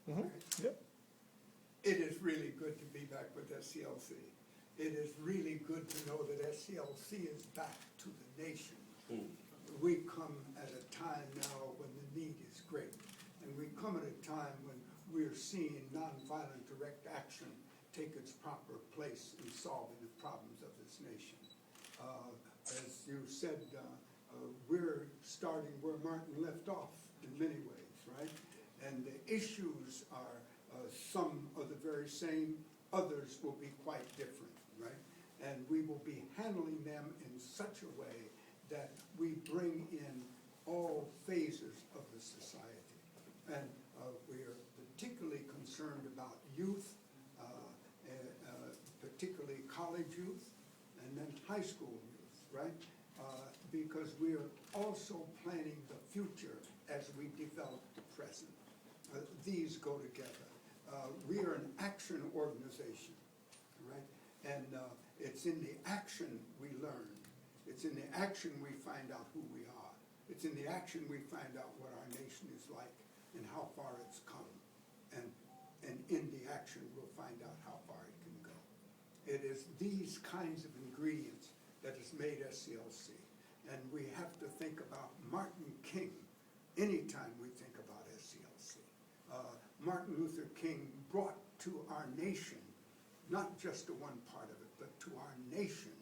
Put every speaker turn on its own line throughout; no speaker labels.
Yep.
It is really good to be back with SCLC. It is really good to know that SCLC is back to the nation. We come at a time now when the need is great. And we come at a time when we're seeing nonviolent direct action take its proper place in solving the problems of this nation. As you said, we're starting where Martin left off in many ways, right? And the issues are some are the very same, others will be quite different, right? And we will be handling them in such a way that we bring in all phases of the society. And we are particularly concerned about youth, particularly college youth, and then high school youth, right? Because we are also planning the future as we develop the present. These go together. We are an action organization, right? And it's in the action we learn. It's in the action we find out who we are. It's in the action we find out what our nation is like and how far it's come. And in the action we'll find out how far it can go. It is these kinds of ingredients that has made SCLC. And we have to think about Martin King anytime we think about SCLC. Martin Luther King brought to our nation, not just to one part of it, but to our nation,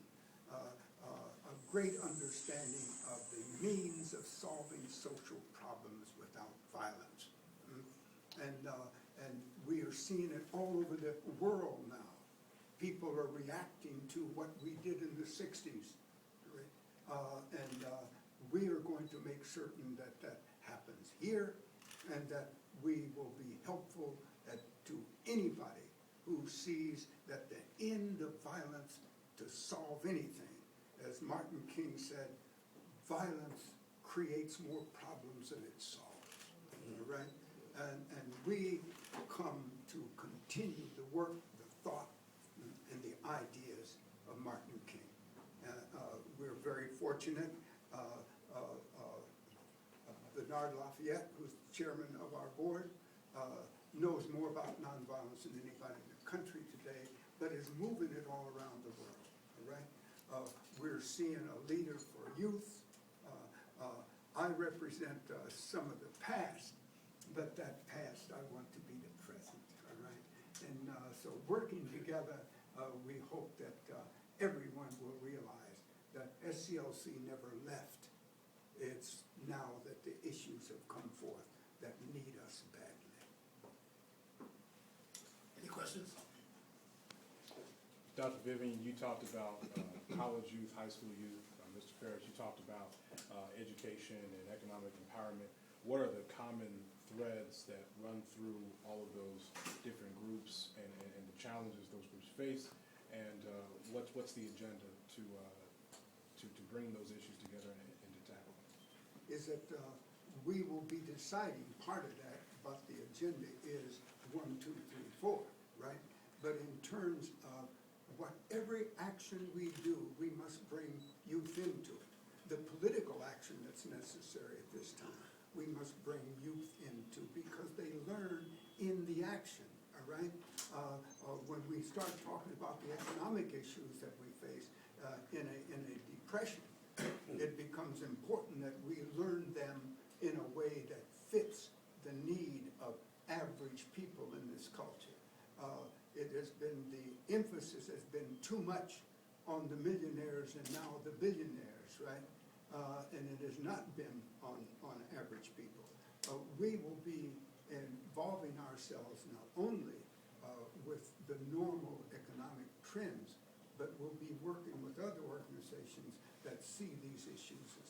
a great understanding of the means of solving social problems without violence. And we are seeing it all over the world now. People are reacting to what we did in the 60s. Right? We are going to make certain that that happens here and that we will be helpful to anybody who sees that the end of violence to solve anything, as Martin King said, violence creates more problems than it solves, right? And we come to continue the work, the thought, and the ideas of Martin King. We're very fortunate. Bernard Lafayette, who's the chairman of our board, knows more about nonviolence than anybody in the country today, but is moving it all around the world, right? We're seeing a leader for youth. I represent some of the past, but that past I want to be the present, all right? And so working together, we hope that everyone will realize that SCLC never left. It's now that the issues have come forth that need us badly.
Any questions?
Dr. Vivian, you talked about college youth, high school youth. Mr. Ferris, you talked about education and economic empowerment. What are the common threads that run through all of those different groups and the challenges those groups face? And what's the agenda to bring those issues together and to tackle them?
Is that we will be deciding part of that, but the agenda is 1, 2, 3, 4, right? But in terms of whatever action we do, we must bring youth into it. The political action that's necessary at this time, we must bring youth into because they learn in the action, all right? When we start talking about the economic issues that we face in a depression, it becomes important that we learn them in a way that fits the need of average people in this culture. It has been, the emphasis has been too much on the millionaires and now the billionaires, right? And it has not been on average people. We will be involving ourselves not only with the normal economic trends, but we'll be working with other organizations that see these issues as